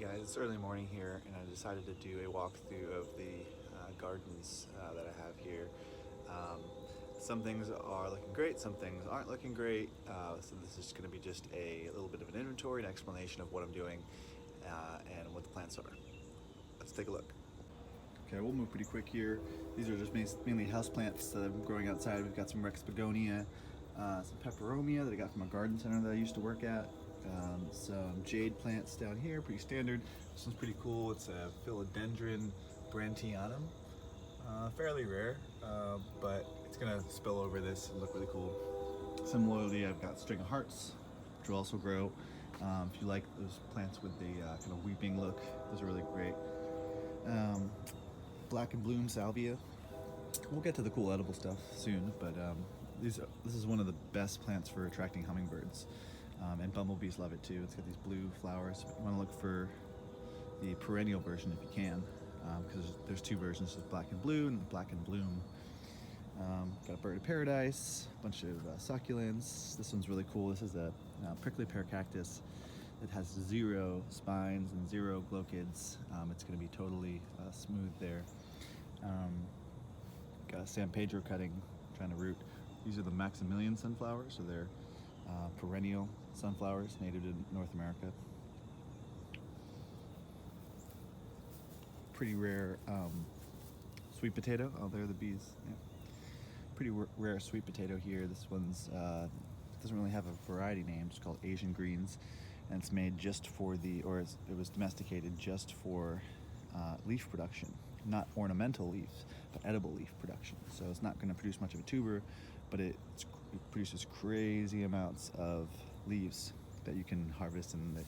Guys, it's early morning here and I decided to do a walkthrough of the gardens that I have here. Some things are looking great, some things aren't looking great, so this is going to be just a little bit of an inventory and explanation of what I'm doing and what the plants are. Let's take a look. Okay, we'll move pretty quick here. These are just mainly house plants that I'm growing outside. We've got some Rex begonia, some peperomia that I got from a garden center that I used to work at. Some jade plants down here, pretty standard. This one's pretty cool. It's a philodendron brantianum. Fairly rare, but it's gonna spill over this and look really cool. Similarly, I've got string of hearts, which will also grow. If you like those plants with the kind of weeping look, those are really great. Black and bloom salvia. We'll get to the cool edible stuff soon, but this is one of the best plants for attracting hummingbirds. And bumblebees love it too. It's got these blue flowers. You want to look for the perennial version if you can, because there's two versions, there's black and blue and black and bloom. Got a bird of paradise, a bunch of succulents. This one's really cool. This is a prickly pear cactus. It has 0 spines and 0 glochids. It's going to be totally smooth there. Got a San Pedro cutting, trying to root. These are the Maximilian sunflowers, so they're perennial sunflowers native to North America. Pretty rare sweet potato. Oh, there are the bees. Yeah. Pretty rare sweet potato here. This one's doesn't really have a variety name. It's called Asian greens, and it's made just for it was domesticated just for leaf production, not ornamental leaves, but edible leaf production. So it's not going to produce much of a tuber, but it produces crazy amounts of leaves that you can harvest, and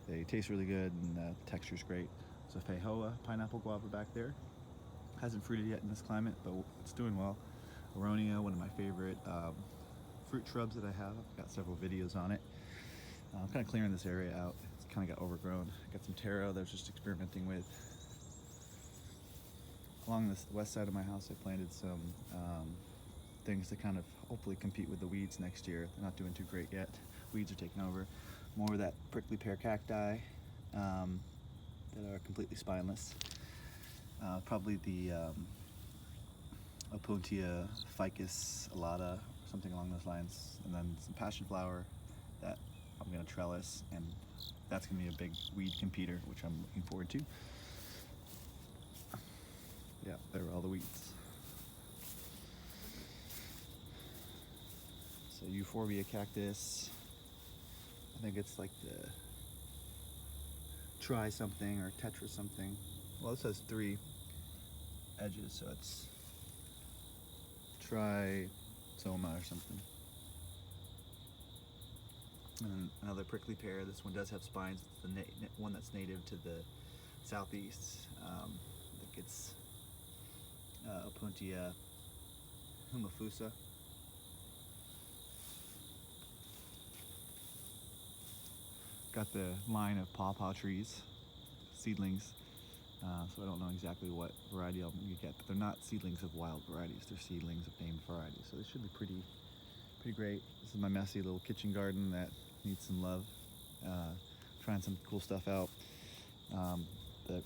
they taste really good, and the texture's great. So Feijoa pineapple guava back there. Hasn't fruited yet in this climate, but it's doing well. Aronia, one of my favorite fruit shrubs that I have. I've got several videos on it. I'm kind of clearing this area out. It's kind of got overgrown. I got some taro that I was just experimenting with. Along this west side of my house, I planted some things to kind of hopefully compete with the weeds next year. They're not doing too great yet. Weeds are taking over. More of that prickly pear cacti that are completely spineless. Probably the Opuntia ficus alata, or something along those lines. And then some passion flower that I'm gonna trellis, and that's gonna be a big weed competitor, which I'm looking forward to. Yeah, there are all the weeds. So euphorbia cactus. I think it's like the try something or tetra something. Well, this has 3 edges, so it's trisoma or something. And another prickly pear. This one does have spines. It's the one that's native to the southeast. I think it's Opuntia humifusa. Got the line of pawpaw trees, seedlings. So I don't know exactly what variety I'm gonna get, but they're not seedlings of wild varieties. They're seedlings of named varieties. So they should be pretty great. This is my messy little kitchen garden that needs some love. Trying some cool stuff out. The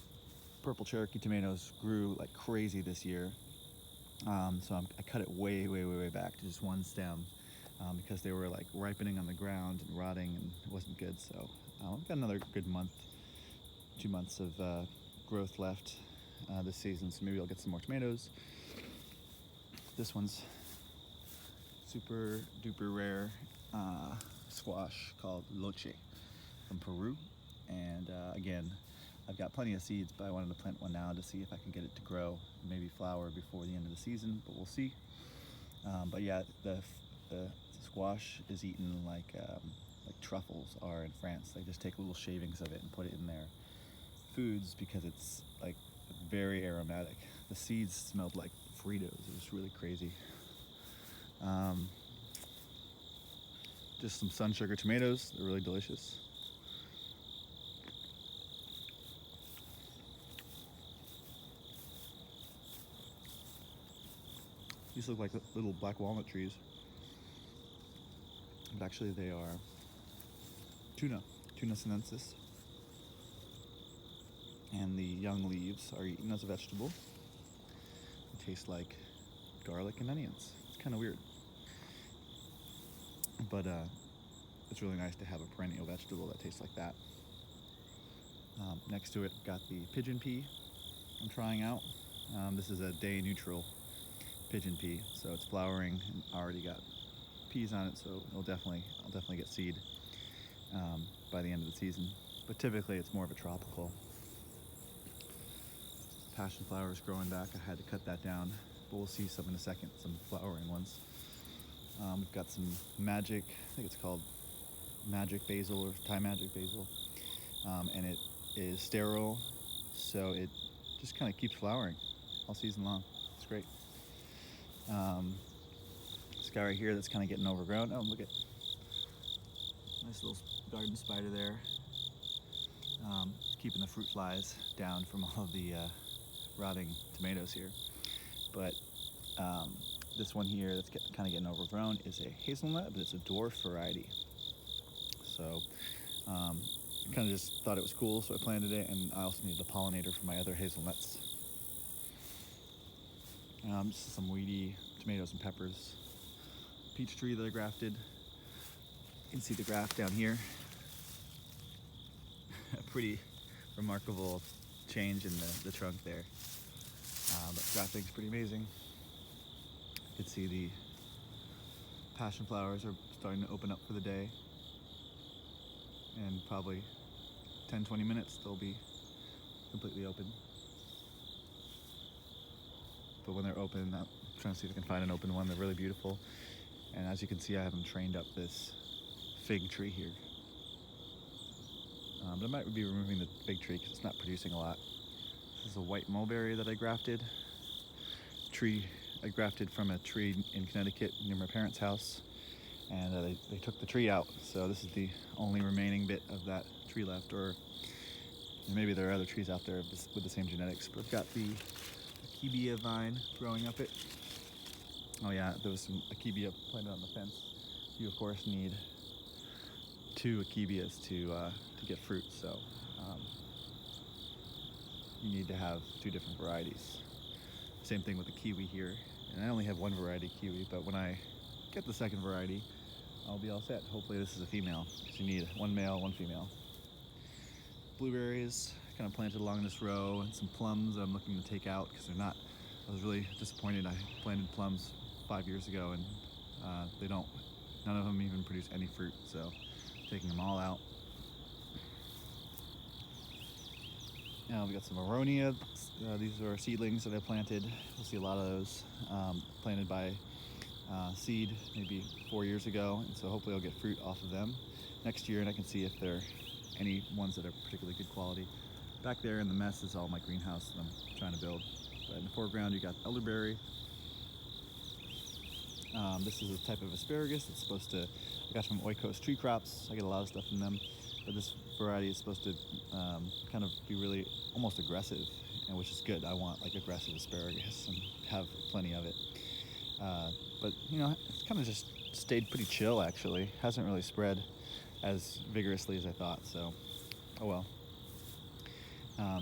purple Cherokee tomatoes grew like crazy this year. So I cut it way back to just one stem because they were like ripening on the ground and rotting, and it wasn't good. So I've got another good 2 months of growth left this season, so maybe I'll get some more tomatoes. This one's super duper rare squash called loche from Peru, and again, I've got plenty of seeds, but I wanted to plant one now to see if I can get it to grow, maybe flower before the end of the season, but we'll see. But yeah, the squash is eaten like truffles are in France. They just take little shavings of it and put it in their foods because it's like very aromatic. The seeds smelled like Fritos. It was really crazy. Just some sun sugar tomatoes. They're really delicious. These look like little black walnut trees, but actually they are tuna sinensis. and the young leaves are eaten as a vegetable. They taste like garlic and onions. It's kind of weird, but it's really nice to have a perennial vegetable that tastes like that. Next to it, got the pigeon pea I'm trying out. This is a day neutral pigeon pea, so it's flowering and already got peas on it, so I'll definitely get seed by the end of the season. But typically it's more of a tropical. Passion flower is growing back. I had to cut that down, but we'll see some in a second, some flowering ones. We've got some magic, I think it's called magic basil or Thai magic basil, and it is sterile, so it just kind of keeps flowering all season long. It's great. This guy right here that's kind of getting overgrown. Oh, look at nice little garden spider there, keeping the fruit flies down from all of the rotting tomatoes here. But this one here that's kind of getting overgrown is a hazelnut, but it's a dwarf variety. So I kind of just thought it was cool, so I planted it, and I also needed a pollinator for my other hazelnuts. Just some weedy tomatoes and peppers. Peach tree that I grafted. You can see the graft down here. A pretty remarkable change in the trunk there. But grafting's pretty amazing. You can see the passion flowers are starting to open up for the day. And probably 10-20 minutes they'll be completely open. But when they're open, I'm trying to see if I can find an open one. They're really beautiful. And as you can see, I have them trained up this fig tree here. But I might be removing the fig tree because it's not producing a lot. This is a white mulberry that I grafted. I grafted from a tree in Connecticut near my parents' house. And they took the tree out. So this is the only remaining bit of that tree left. Or maybe there are other trees out there with the same genetics. But I've got the akebia vine growing up it. Oh yeah, there was some akebia planted on the fence. You of course need 2 akebias to get fruit, so you need to have 2 different varieties. Same thing with the kiwi here, and I only have 1 variety kiwi, but when I get the second variety, I'll be all set. Hopefully this is a female, because you need 1 male, 1 female. Blueberries, kind of planted along this row, and some plums I'm looking to take out because they're not. I was really disappointed. I planted plums 5 years ago, and none of them even produce any fruit, so taking them all out. Now we got some aronia. These are seedlings that I planted. You'll see a lot of those planted by seed maybe 4 years ago, and so hopefully I'll get fruit off of them next year, and I can see if there are any ones that are particularly good quality. Back there in the mess is all my greenhouse that I'm trying to build. But in the foreground you got elderberry. This is a type of asparagus. It's supposed to, I got from Oikos tree crops. I get a lot of stuff from them. But this variety is supposed to kind of be really almost aggressive, and which is good. I want like aggressive asparagus and have plenty of it. But you know, it's kind of just stayed pretty chill actually. Hasn't really spread as vigorously as I thought, so oh well.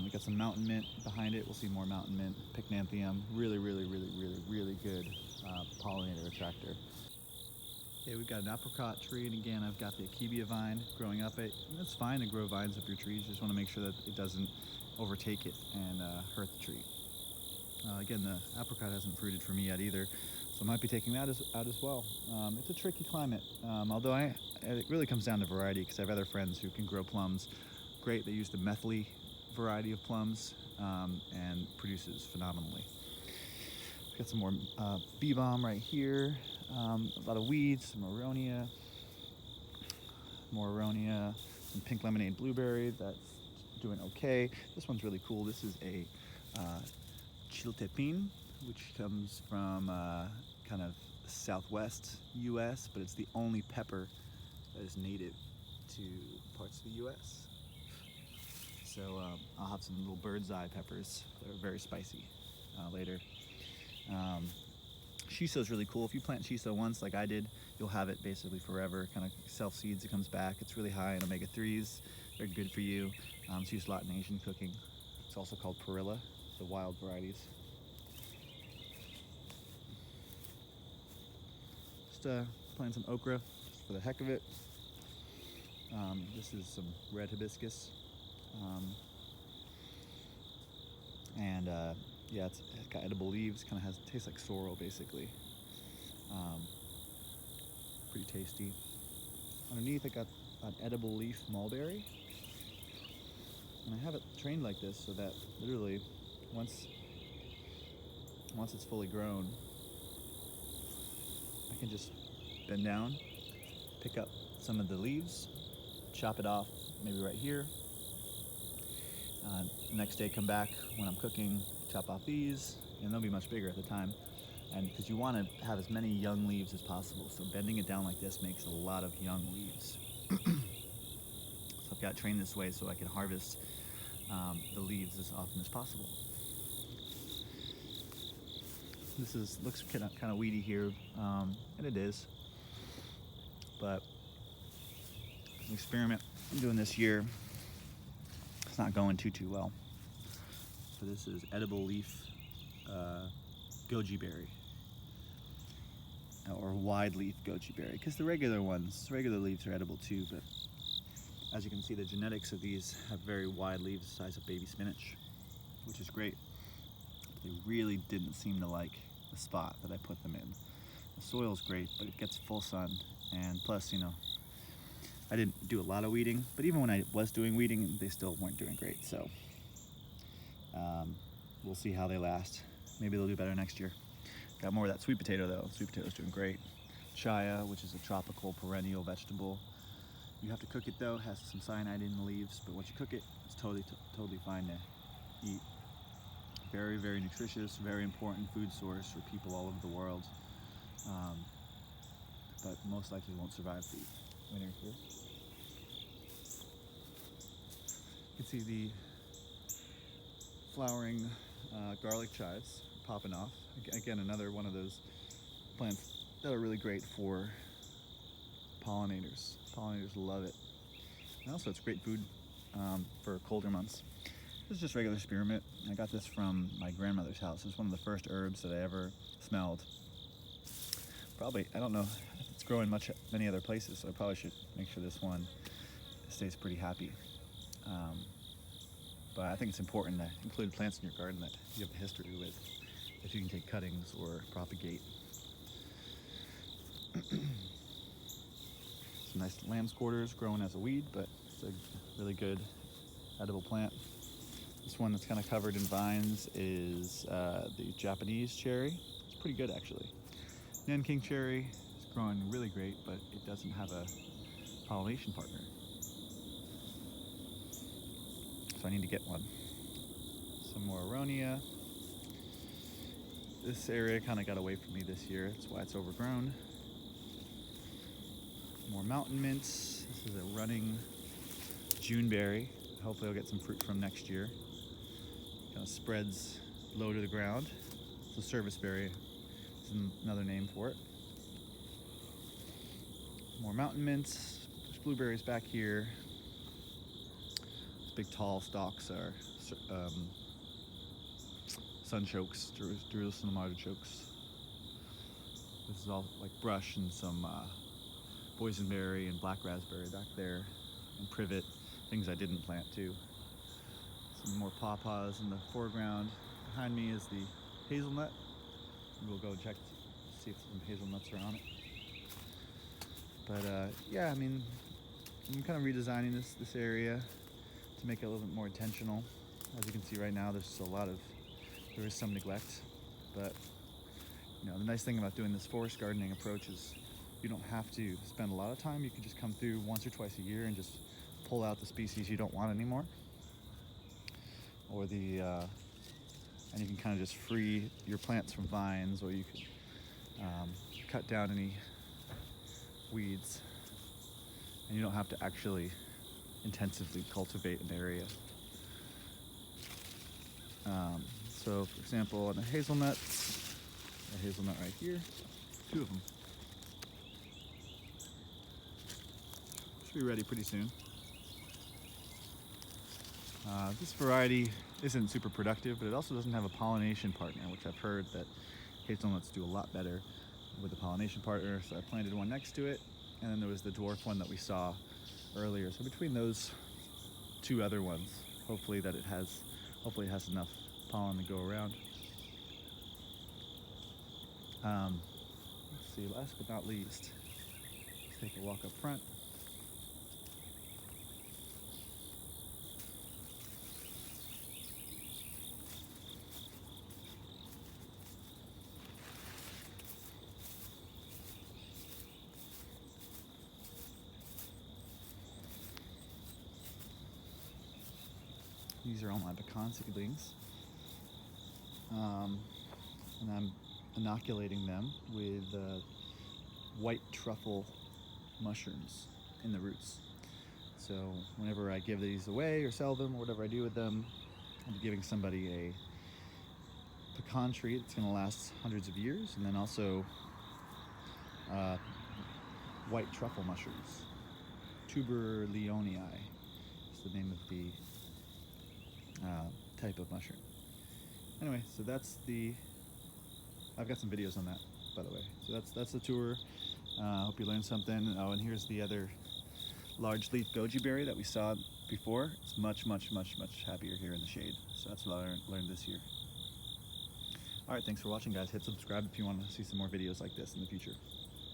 We got some mountain mint behind it. We'll see more mountain mint. Pycnanthium, really good pollinator attractor. Okay, we've got an apricot tree, and again, I've got the akebia vine growing up it. And it's fine to grow vines up your trees. You just want to make sure that it doesn't overtake it and hurt the tree. Again, the apricot hasn't fruited for me yet either, so I might be taking that out as well. It's a tricky climate, although it really comes down to variety, because I have other friends who can grow plums. Great, they use the methyl variety of plums and produces phenomenally. Got some more bee balm right here, a lot of weeds, some aronia, more aronia, some pink lemonade blueberry that's doing okay. This one's really cool. This is a chiltepin, which comes from kind of southwest U.S., but it's the only pepper that is native to parts of the U.S. So I'll have some little bird's eye peppers that are very spicy later. Shiso is really cool. If you plant shiso once, like I did, you'll have it basically forever. Kind of self-seeds, it comes back. It's really high in omega-3s. They're good for you. It's used a lot in Asian cooking. It's also called perilla, the wild varieties. Just planting some okra just for the heck of it. This is some red hibiscus. Yeah, it's got edible leaves, kind of tastes like sorrel basically. Pretty tasty. Underneath I got an edible leaf mulberry. And I have it trained like this so that literally once it's fully grown, I can just bend down, pick up some of the leaves, chop it off maybe right here. Next day come back when I'm cooking, chop off these, and they'll be much bigger at the time. And because you want to have as many young leaves as possible, so bending it down like this makes a lot of young leaves. So I've got it trained this way so I can harvest the leaves as often as possible. This looks kind of weedy here, and it is, but an experiment I'm doing this year, it's not going too well. So this is edible leaf goji berry, or wide leaf goji berry, because the regular leaves are edible too, but as you can see, the genetics of these have very wide leaves, the size of baby spinach, which is great. They really didn't seem to like the spot that I put them in. The soil's great, but it gets full sun, and plus, I didn't do a lot of weeding, but even when I was doing weeding, they still weren't doing great, so we'll see how they last. Maybe they'll do better next year. Got more of that sweet potato though. Sweet potato's doing great. Chaya, which is a tropical perennial vegetable. You have to cook it though, it has some cyanide in the leaves, but once you cook it, it's totally fine to eat. Very, very nutritious, very important food source for people all over the world. But most likely won't survive the winter here. You can see the flowering garlic chives popping off. Again, another one of those plants that are really great for pollinators. Pollinators love it. And also it's great food for colder months. This is just regular spearmint. I got this from my grandmother's house. It's one of the first herbs that I ever smelled. Probably, I don't know if it's growing many other places, so I probably should make sure this one stays pretty happy. But I think it's important to include plants in your garden that you have a history with, if you can take cuttings or propagate. Some nice lamb's quarters growing as a weed, but it's a really good edible plant. This one that's kind of covered in vines is the Japanese cherry. It's pretty good actually. Nanking cherry is growing really great, but it doesn't have a pollination partner. So I need to get one. Some more aronia. This area kind of got away from me this year. That's why it's overgrown. More mountain mints. This is a running Juneberry. Hopefully I'll get some fruit from next year. Kind of spreads low to the ground. It's a service berry. Is another name for it. More mountain mints. There's blueberries back here. These big tall stalks are sunchokes, Jerusalem artichokes. This is all like brush and some boysenberry and black raspberry back there, and privet, things I didn't plant too. Some more pawpaws in the foreground. Behind me is the hazelnut. We'll go check to see if some hazelnuts are on it. But yeah, I mean, I'm kind of redesigning this area to make it a little bit more intentional. As you can see right now, there is some neglect, but the nice thing about doing this forest gardening approach is you don't have to spend a lot of time. You can just come through once or twice a year and just pull out the species you don't want anymore, or and you can kind of just free your plants from vines, or you could cut down any weeds, and you don't have to actually intensively cultivate an area. So for example, on the hazelnuts, a hazelnut right here, 2 of them. Should be ready pretty soon. This variety isn't super productive, but it also doesn't have a pollination partner, which I've heard that hazelnuts do a lot better with a pollination partner. So I planted one next to it, and then there was the dwarf one that we saw earlier. So between those two other ones, hopefully it has enough pollen to go around. Let's see, last but not least, let's take a walk up front. These are all my pecan seedlings. And I'm inoculating them with white truffle mushrooms in the roots. So whenever I give these away or sell them or whatever I do with them, I'll be giving somebody a pecan tree that's going to last hundreds of years, and then also white truffle mushrooms. Tuber leonii is the name of the type of mushroom. Anyway, so I've got some videos on that, by the way. So that's the tour. Hope you learned something. Oh, and here's the other large leaf goji berry that we saw before. It's much, much, much, much happier here in the shade. So that's what I learned this year. All right, thanks for watching, guys. Hit subscribe if you want to see some more videos like this in the future.